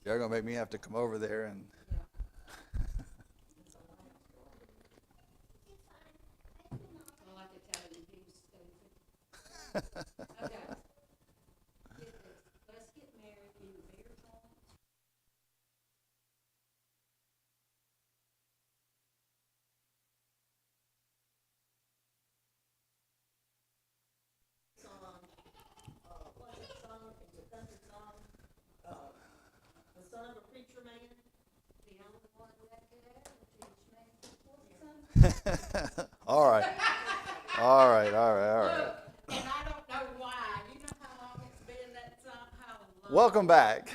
Y'all gonna make me have to come over there and. Okay. Get this. Let's get married in beer joint. What's that song? It's a country song. The son of a preacher man. The only one that could ever teach me was something. All right. All right. All right. All right. Look, and I don't know why. You know how long it's been that song? How long? Welcome back.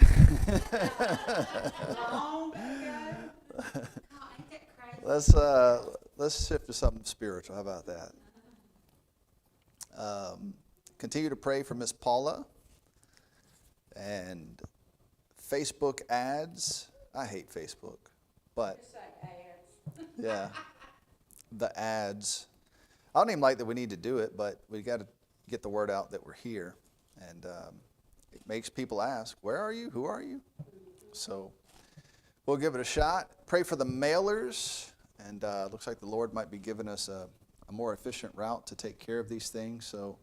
Long ago? Oh, ain't that crazy? Let's shift to something spiritual. How about that? Continue to pray for Miss Paula and Facebook ads. I hate Facebook, but Just say ads. yeah, the ads. I don't even like that we need to do it, but we got to get the word out that we're here, and it makes people ask, "Where are you? Who are you?" So we'll give it a shot. Pray for the mailers, and looks like the Lord might be giving us a more efficient route to take care of these things. So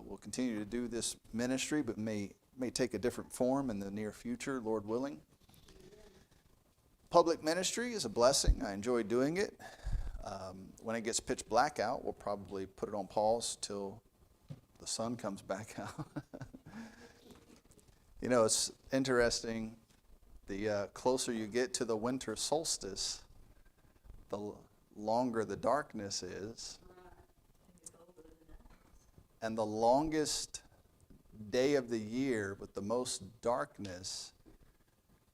we'll continue to do this ministry, but may take a different form in the near future, Lord willing. Public ministry is a blessing. I enjoy doing it. When it gets pitch black out, we'll probably put it on pause till the sun comes back out. You know, it's interesting. The closer you get to the winter solstice, the longer the darkness is. And the longest day of the year with the most darkness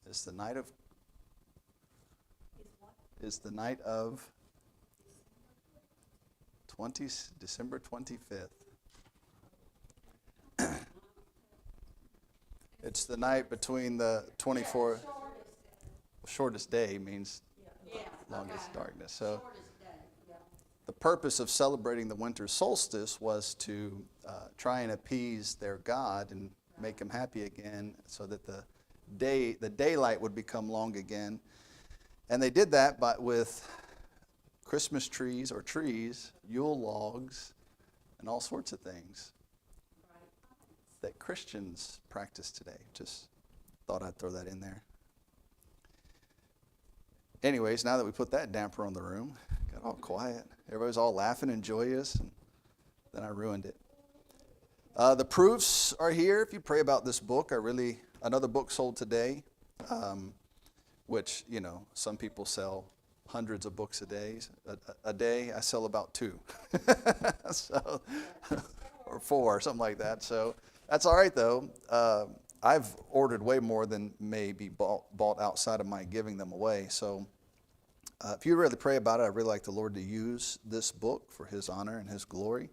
is the night of December 25th. It's the night between the 24th. Shortest day means longest darkness. So Shortest day, yeah. the purpose of celebrating the winter solstice was to try and appease their God and make him happy again, so that the daylight would become long again. And they did that with Christmas trees or trees, Yule logs, and all sorts of things that Christians practice today. Just thought I'd throw that in there. Anyways, now that we put that damper on the room, got all quiet. Everybody's all laughing and joyous, and then I ruined it. The proofs are here. If you pray about this book, another book sold today, which, you know, some people sell hundreds of books a day. I sell about 2, so, or 4, something like that. So that's all right, though. I've ordered way more than may be bought outside of my giving them away. So if you really pray about it, I'd really like the Lord to use this book for his honor and his glory.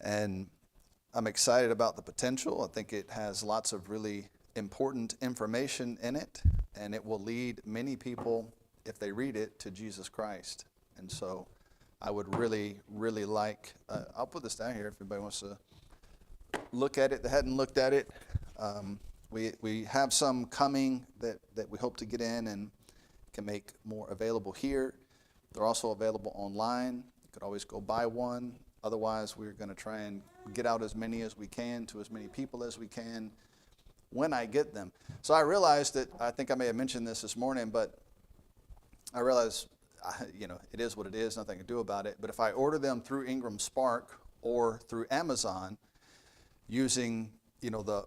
And I'm excited about the potential. I think it has lots of really important information in it, and it will lead many people, if they read it, to Jesus Christ. And so I would really, really like, I'll put this down here if anybody wants to look at it that hadn't looked at it. We have some coming that we hope to get in and can make more available here. They're also available online. You could always go buy one. Otherwise, we're going to try and get out as many as we can to as many people as we can when I get them. So I realized that, I think I may have mentioned this morning, but I realized, it is what it is, nothing I can do about it. But if I order them through Ingram Spark or through Amazon using, the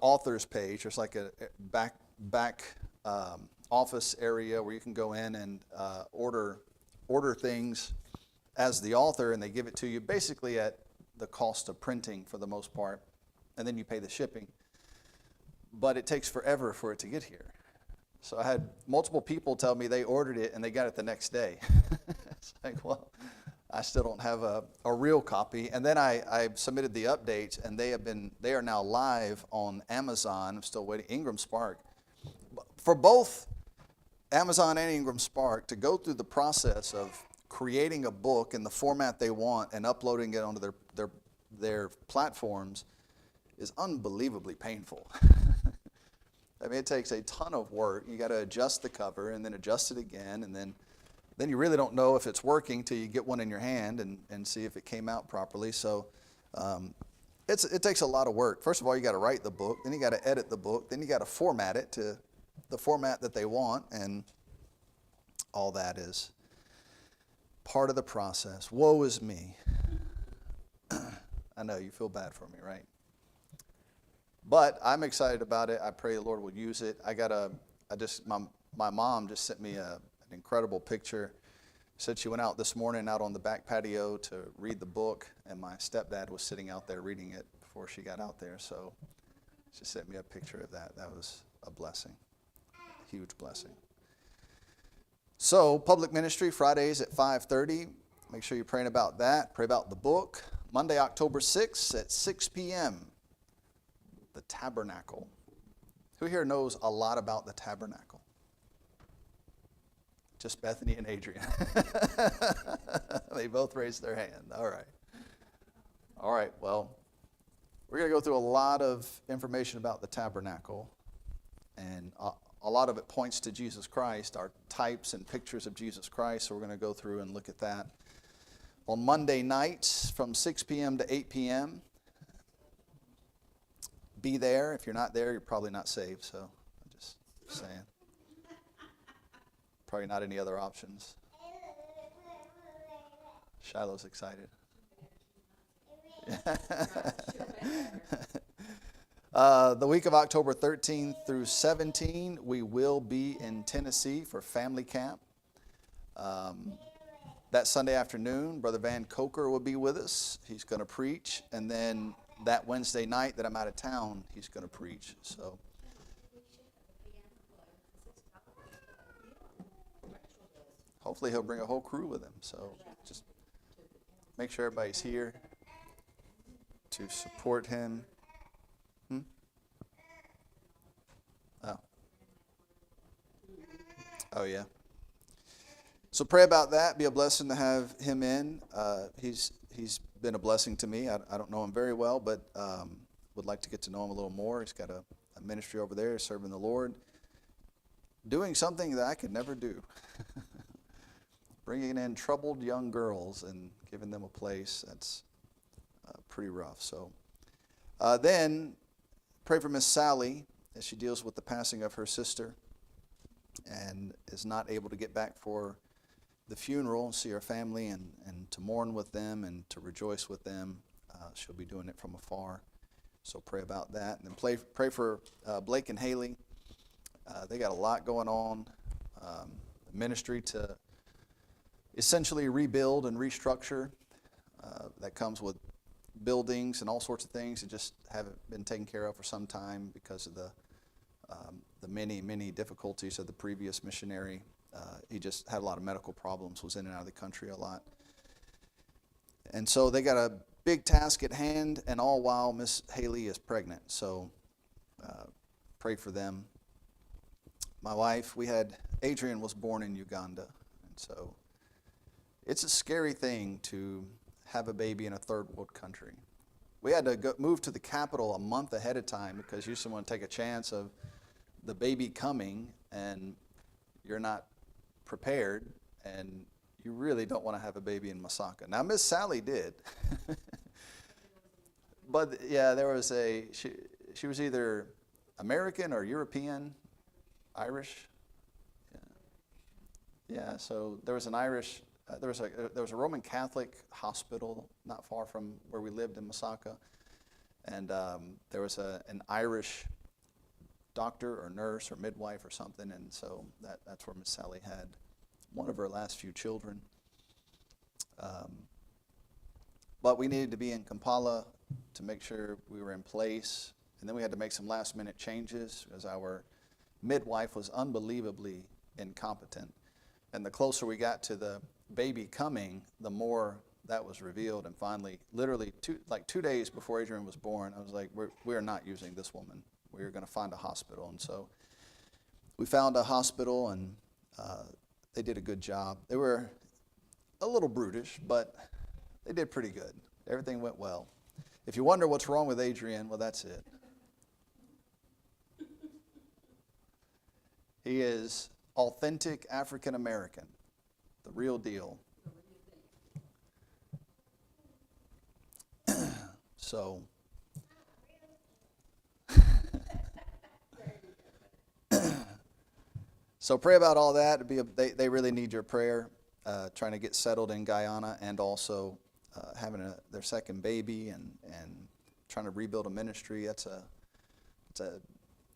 author's page, there's like a back office area where you can go in and order things as the author, and they give it to you basically at the cost of printing for the most part, and then you pay the shipping. But it takes forever for it to get here. So I had multiple people tell me they ordered it and they got it the next day. It's like, well, I still don't have a real copy. And then I submitted the updates, and they are now live on Amazon. I'm still waiting. Ingram Spark. For both Amazon and Ingram Spark to go through the process of creating a book in the format they want and uploading it onto their platforms is unbelievably painful. I mean, it takes a ton of work. You got to adjust the cover and then adjust it again, and then you really don't know if it's working till you get one in your hand and see if it came out properly. So it takes a lot of work. First of all, you got to write the book, then you got to edit the book, then you got to format it to the format that they want, and all that is part of the process. Woe is me. I know you feel bad for me, right? But I'm excited about it. I pray the Lord will use it. My mom just sent me an incredible picture. Said she went out this morning out on the back patio to read the book, and my stepdad was sitting out there reading it before she got out there. So she sent me a picture of that. That was a blessing, a huge blessing. So public ministry Fridays at 5:30. Make sure you're praying about that. Pray about the book. Monday, October 6th at 6 p.m. The tabernacle. Who here knows a lot about the tabernacle? Just Bethany and Adrian. They both raised their hand. All right. All right, well, we're going to go through a lot of information about the tabernacle, and a lot of it points to Jesus Christ, our types and pictures of Jesus Christ, so we're going to go through and look at that. On Monday nights from 6 p.m. to 8 p.m., be there. If you're not there, you're probably not saved, so I'm just saying. Probably not any other options. Shiloh's excited. The week of October 13th through 17, we will be in Tennessee for family camp. That Sunday afternoon, Brother Van Coker will be with us. He's going to preach. And then that Wednesday night that I'm out of town, he's going to preach. So hopefully he'll bring a whole crew with him. So just make sure everybody's here to support him. Oh, yeah. So pray about that. Be a blessing to have him in. He's been a blessing to me. I don't know him very well, but would like to get to know him a little more. He's got a ministry over there serving the Lord, doing something that I could never do. Bringing in troubled young girls and giving them a place. That's pretty rough. So then pray for Miss Sally as she deals with the passing of her sister and is not able to get back for the funeral and see her family and to mourn with them and to rejoice with them. She'll be doing it from afar. So pray about that. And then pray for Blake and Haley. They got a lot going on. Ministry to essentially rebuild and restructure. That comes with buildings and all sorts of things that just haven't been taken care of for some time because of the many difficulties of the previous missionary. He just had a lot of medical problems, was in and out of the country a lot. And so they got a big task at hand, and all while Miss Haley is pregnant. So pray for them. My wife, Adrian was born in Uganda. And so it's a scary thing to have a baby in a third world country. We had to move to the capital a month ahead of time because you just want to take a chance of the baby coming and you're not prepared, and you really don't want to have a baby in Masaka. Now, Miss Sally did. But yeah, she was either American or European, Irish. Yeah, so there was an Irish, there was a Roman Catholic hospital not far from where we lived in Masaka, and there was an Irish doctor or nurse or midwife or something, and so that's where Miss Sally had one of her last few children. But we needed to be in Kampala to make sure we were in place, and then we had to make some last minute changes because our midwife was unbelievably incompetent. And the closer we got to the baby coming, the more that was revealed. And finally, literally 2 days before Adrian was born, I was like, we're not using this woman. We're going to find a hospital. And so we found a hospital, and they did a good job. They were a little brutish, but they did pretty good. Everything went well. If you wonder what's wrong with Adrian, well, that's it. He is authentic African American, the real deal. So, so pray about all that. They really need your prayer, trying to get settled in Guyana, and also having their second baby, and trying to rebuild a ministry. It's a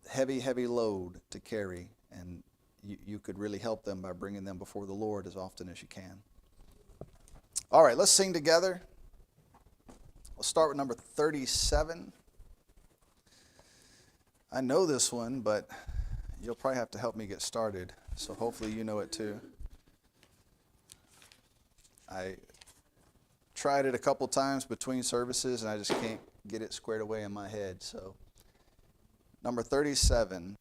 heavy load to carry, and you could really help them by bringing them before the Lord as often as you can. All right, let's sing together. We'll start with number 37. I know this one, but you'll probably have to help me get started, so hopefully you know it too. I tried it a couple times between services, and I just can't get it squared away in my head. So, number 37.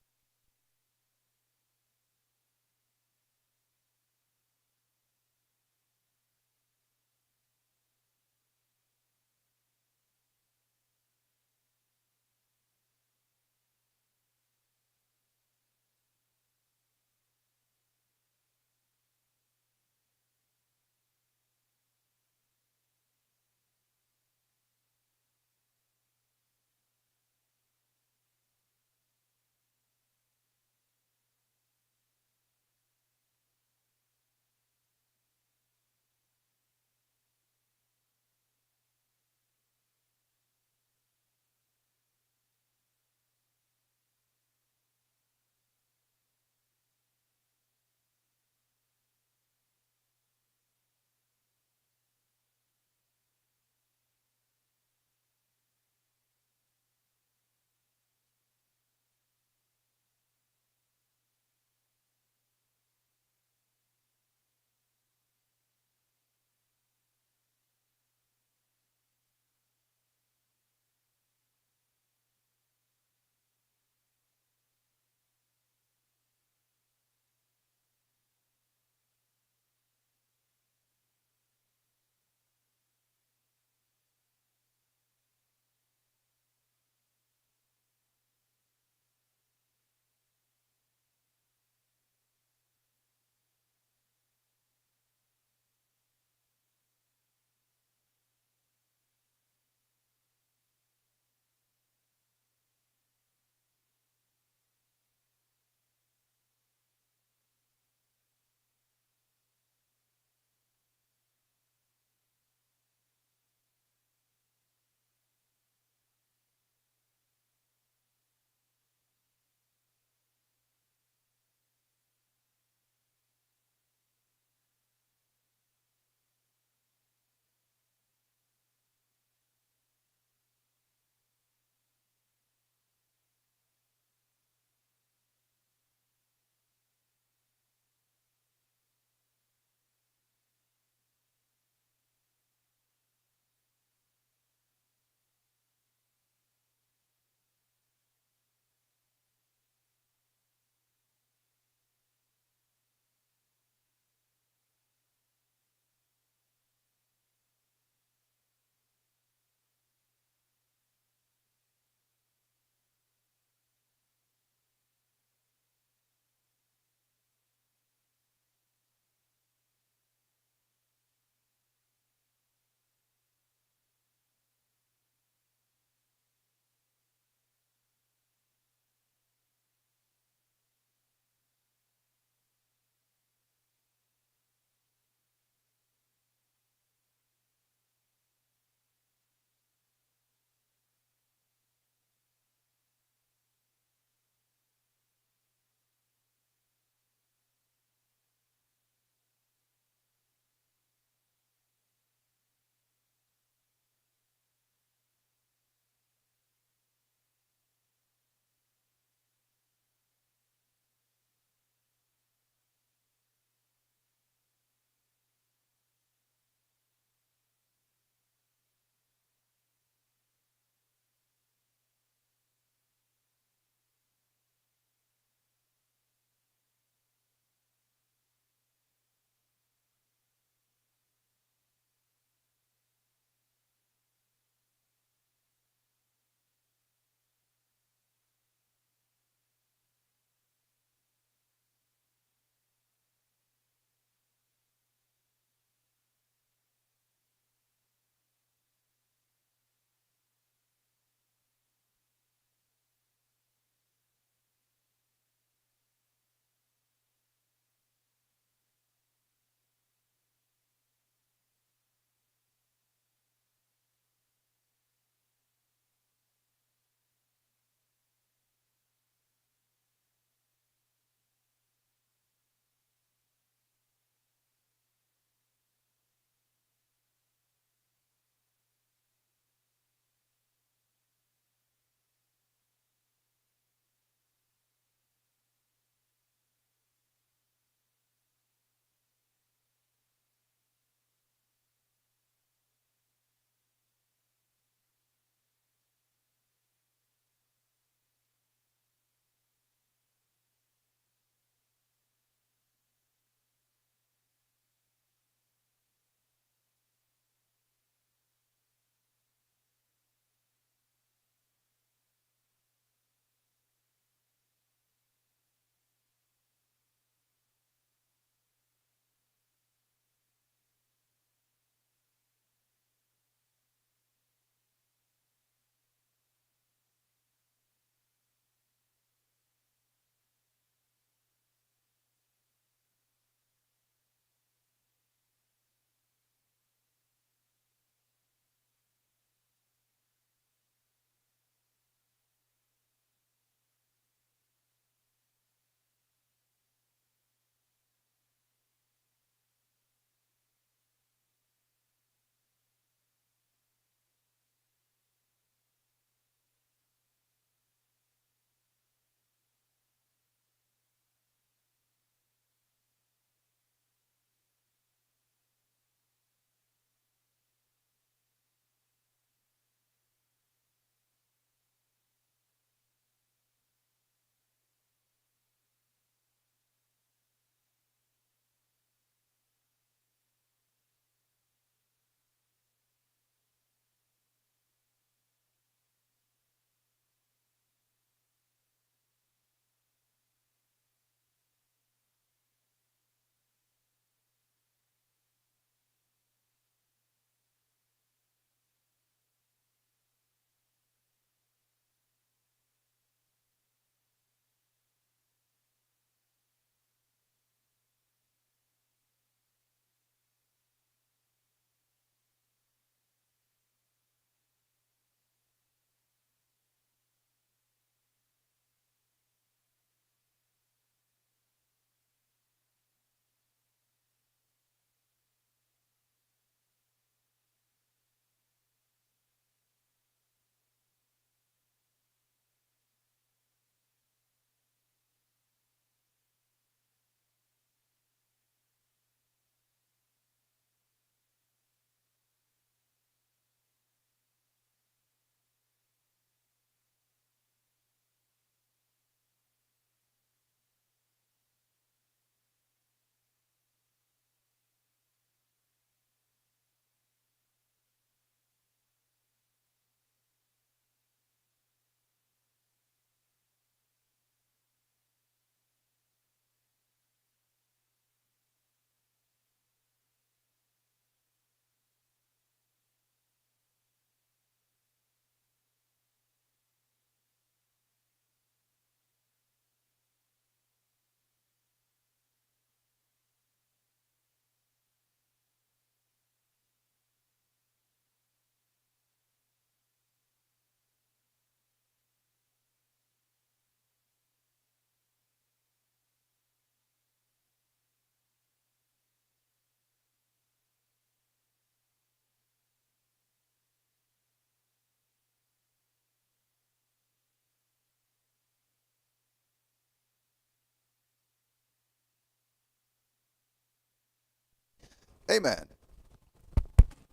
Amen.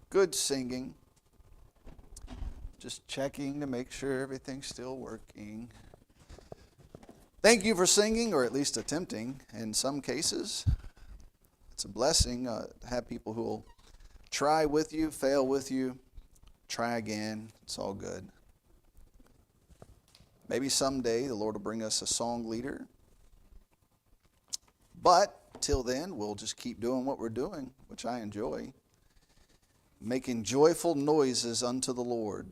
Good singing. Just checking to make sure everything's still working. Thank you for singing, or at least attempting in some cases. It's a blessing to have people who will try with you, fail with you, try again. It's all good. Maybe someday the Lord will bring us a song leader. But till then, we'll just keep doing what we're doing, which I enjoy. Making joyful noises unto the Lord.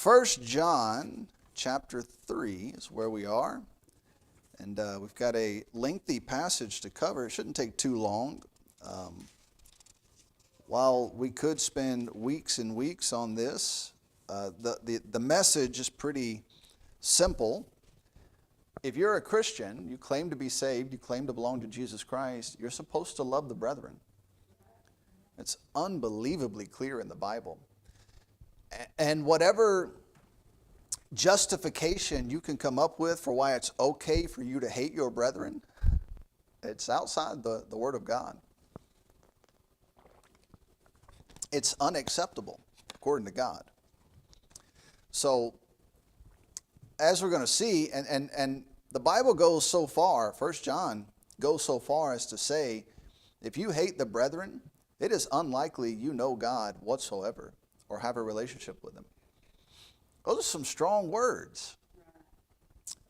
1 John chapter 3 is where we are. And we've got a lengthy passage to cover. It shouldn't take too long. While we could spend weeks and weeks on this, the message is pretty simple. If you're a Christian, you claim to be saved, you claim to belong to Jesus Christ, you're supposed to love the brethren. It's unbelievably clear in the Bible. And whatever justification you can come up with for why it's okay for you to hate your brethren, it's outside the Word of God. It's unacceptable according to God. So, as we're going to see, and the Bible goes so far, 1 John goes so far as to say, if you hate the brethren, it is unlikely you know God whatsoever or have a relationship with Him. Those are some strong words.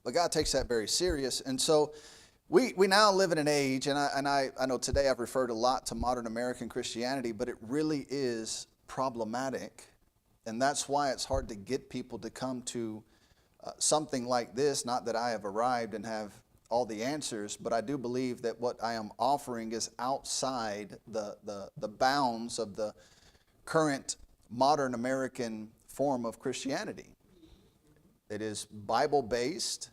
But God takes that very serious. And so we now live in an age, and I know today I've referred a lot to modern American Christianity, but it really is problematic. And that's why it's hard to get people to come to something like this. Not that I have arrived and have all the answers, but I do believe that what I am offering is outside the bounds of the current modern American form of Christianity. It is Bible-based.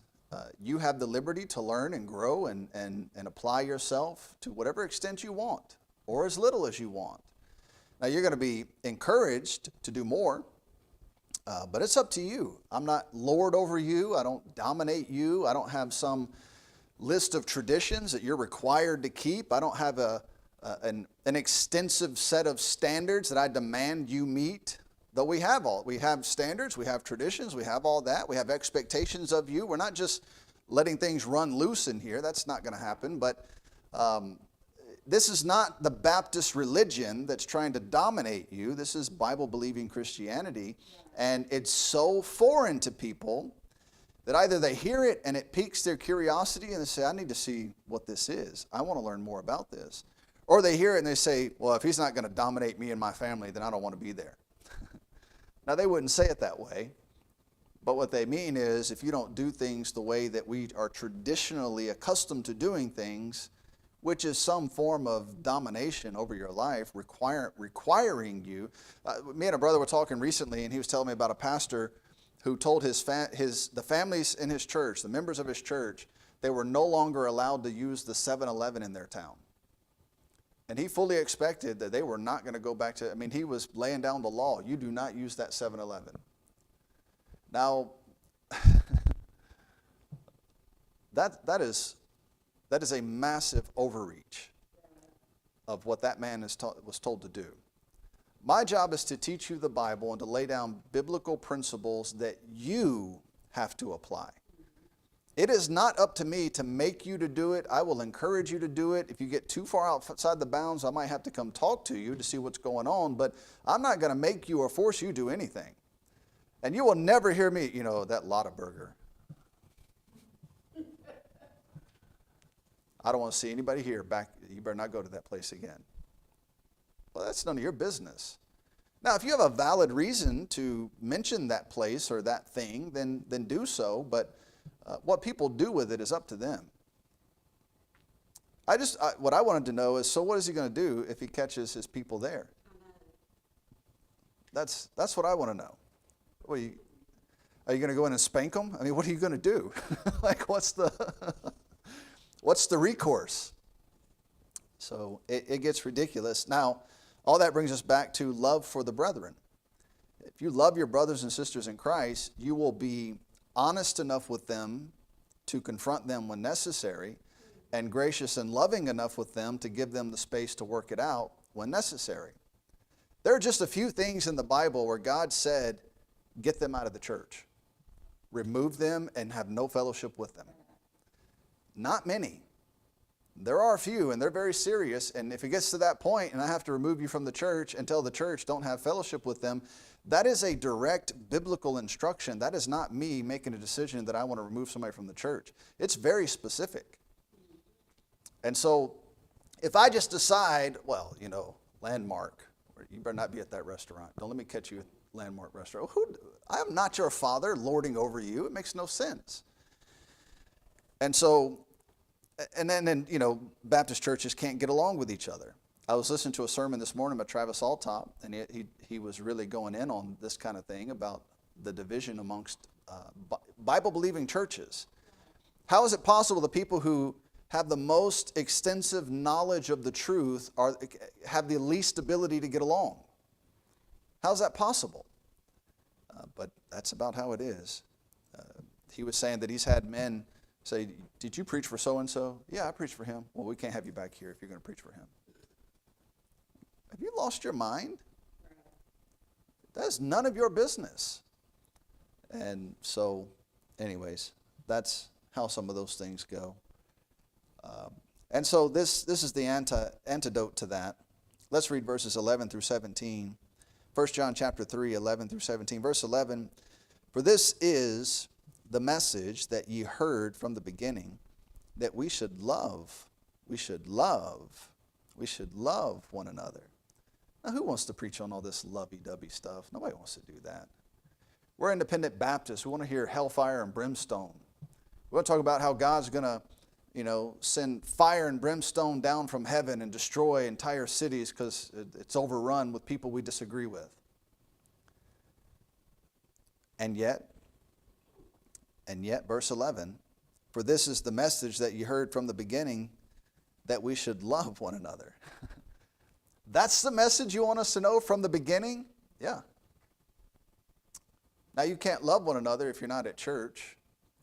You have the liberty to learn and grow and apply yourself to whatever extent you want, or as little as you want. Now, you're going to be encouraged to do more, but it's up to you. I'm not Lord over you. I don't dominate you. I don't have some list of traditions that you're required to keep. I don't have an extensive set of standards that I demand you meet. Though we have standards, we have traditions, we have all that. We have expectations of you. We're not just letting things run loose in here. That's not going to happen. But this is not the Baptist religion that's trying to dominate you. This is Bible-believing Christianity. And it's so foreign to people that either they hear it and it piques their curiosity and they say, I need to see what this is. I want to learn more about this. Or they hear it and they say, well, if he's not going to dominate me and my family, then I don't want to be there. Now, they wouldn't say it that way, but what they mean is if you don't do things the way that we are traditionally accustomed to doing things, which is some form of domination over your life, requiring you. Me and a brother were talking recently, and he was telling me about a pastor who told the families in his church, the members of his church, they were no longer allowed to use the 7-Eleven in their town. And he fully expected that they were not going to go back to, he was laying down the law. You do not use that 7-Eleven. Now, that is a massive overreach of what that man was told to do. My job is to teach you the Bible and to lay down biblical principles that you have to apply. It is not up to me to make you to do it. I will encourage you to do it. If you get too far outside the bounds, I might have to come talk to you to see what's going on, but I'm not going to make you or force you to do anything. And you will never hear me, that Lotta burger. I don't want to see anybody here back. You better not go to that place again. Well, that's none of your business. Now, if you have a valid reason to mention that place or that thing, then do so, but what people do with it is up to them. What I wanted to know is, so what is he going to do if he catches his people there? That's what I want to know. Are you going to go in and spank them? What are you going to do? What's the recourse? So it gets ridiculous. Now, all that brings us back to love for the brethren. If you love your brothers and sisters in Christ, you will be honest enough with them to confront them when necessary, and gracious and loving enough with them to give them the space to work it out when necessary. There are just a few things in the Bible where God said, get them out of the church. Remove them and have no fellowship with them. Not many. There are a few, and they're very serious. And if it gets to that point and I have to remove you from the church and tell the church don't have fellowship with them, that is a direct biblical instruction. That is not me making a decision that I want to remove somebody from the church. It's very specific. And so if I just decide, well, Landmark, you better not be at that restaurant. Don't let me catch you at Landmark restaurant. I am not your father lording over you. It makes no sense. And so, and then Baptist churches can't get along with each other. I was listening to a sermon this morning by Travis Alltop, and he was really going in on this kind of thing about the division amongst Bible-believing churches. How is it possible the people who have the most extensive knowledge of the truth have the least ability to get along? How is that possible? But that's about how it is. He was saying that he's had men say, did you preach for so-and-so? Yeah, I preached for him. Well, we can't have you back here if you're going to preach for him. Have you lost your mind? That is none of your business. And so, anyways, that's how some of those things go. And so this is the antidote to that. Let's read verses 11 through 17. 1 John chapter 3, 11 through 17. Verse 11, for this is the message that ye heard from the beginning, that we should love one another. Now, who wants to preach on all this lovey-dovey stuff? Nobody wants to do that. We're independent Baptists. We want to hear hellfire and brimstone. We want to talk about how God's going to, send fire and brimstone down from heaven and destroy entire cities because it's overrun with people we disagree with. And yet, verse 11, for this is the message that you heard from the beginning, that we should love one another. That's the message you want us to know from the beginning? Yeah. Now, you can't love one another if you're not at church.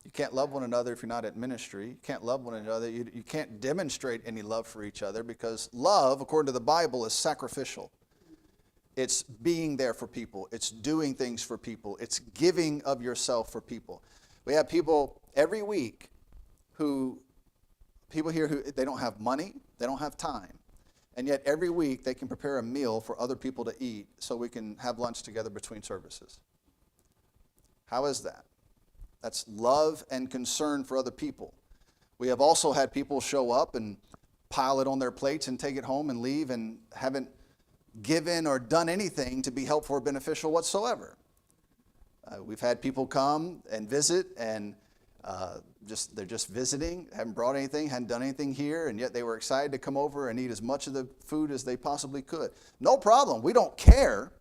You can't love one another if you're not at ministry. You can't love one another. You can't demonstrate any love for each other, because love, according to the Bible, is sacrificial. It's being there for people. It's doing things for people. It's giving of yourself for people. We have people every week people here who they don't have money, they don't have time. And yet every week they can prepare a meal for other people to eat so we can have lunch together between services. How is that? That's love and concern for other people. We have also had people show up and pile it on their plates and take it home and leave and haven't given or done anything to be helpful or beneficial whatsoever. We've had people come and visit and they're just visiting, haven't brought anything, hadn't done anything here, and yet they were excited to come over and eat as much of the food as they possibly could. No problem. We don't care.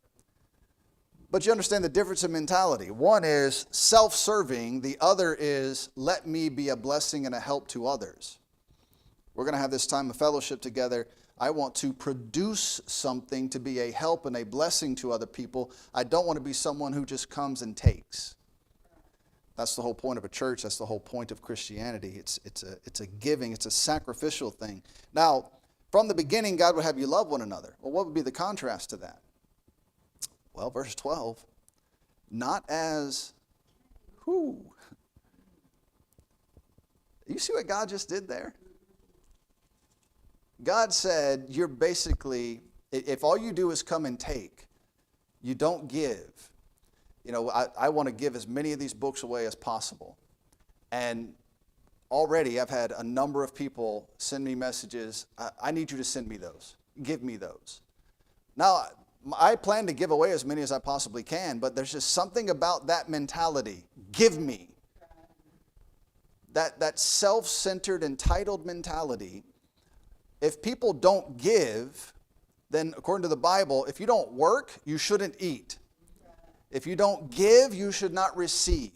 But you understand the difference in mentality. One is self-serving. The other is let me be a blessing and a help to others. We're going to have this time of fellowship together. I want to produce something to be a help and a blessing to other people. I don't want to be someone who just comes and takes. That's the whole point of a church. That's the whole point of Christianity. It's a giving. It's a sacrificial thing. Now, from the beginning, God would have you love one another. Well, what would be the contrast to that? Well, verse 12, not as who? You see what God just did there? God said, you're basically, if all you do is come and take, you don't give. I want to give as many of these books away as possible. And already I've had a number of people send me messages. I need you to send me those. Give me those. Now, I plan to give away as many as I possibly can, but there's just something about that mentality. Give me. That self-centered, entitled mentality. If people don't give, then according to the Bible, if you don't work, you shouldn't eat. If you don't give, you should not receive.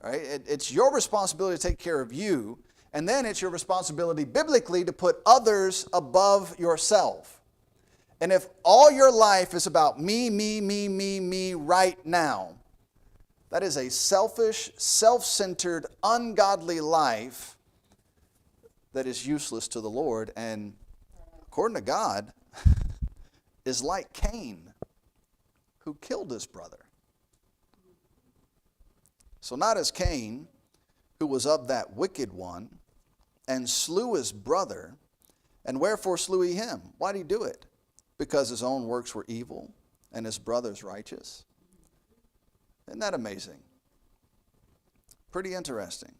All right? It's your responsibility to take care of you, and then it's your responsibility biblically to put others above yourself. And if all your life is about me right now, that is a selfish, self-centered, ungodly life that is useless to the Lord, and according to God, is like Cain, who killed his brother. So not as Cain, who was of that wicked one, and slew his brother. And wherefore slew he him? Why did he do it? Because his own works were evil, and his brother's righteous. Isn't that amazing? Pretty interesting.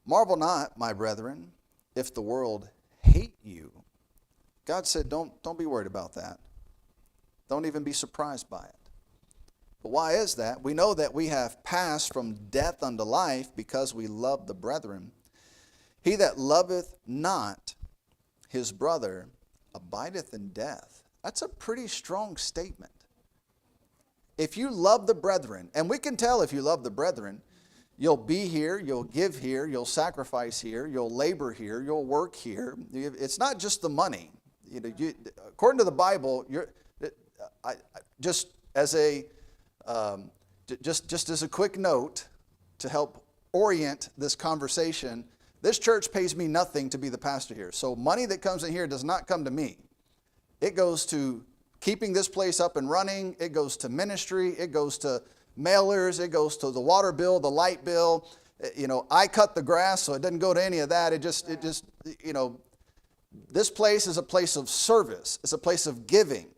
Marvel not, my brethren, if the world hate you. God said, don't be worried about that. Don't even be surprised by it. But why is that? We know that we have passed from death unto life because we love the brethren. He that loveth not his brother abideth in death. That's a pretty strong statement. If you love the brethren, and we can tell if you love the brethren, you'll be here, you'll give here, you'll sacrifice here, you'll labor here, you'll work here. It's not just the money. According to the Bible, just as a quick note to help orient this conversation, this church pays me nothing to be the pastor here. So money that comes in here does not come to me. It goes to keeping this place up and running. It goes to ministry. It goes to mailers. It goes to the water bill, the light bill. I cut the grass, so it doesn't go to any of that. This place is a place of service. It's a place of giving.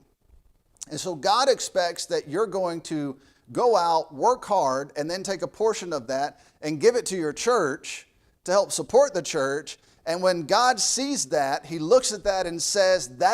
And so God expects that you're going to go out, work hard, and then take a portion of that and give it to your church to help support the church. And when God sees that, he looks at that and says, that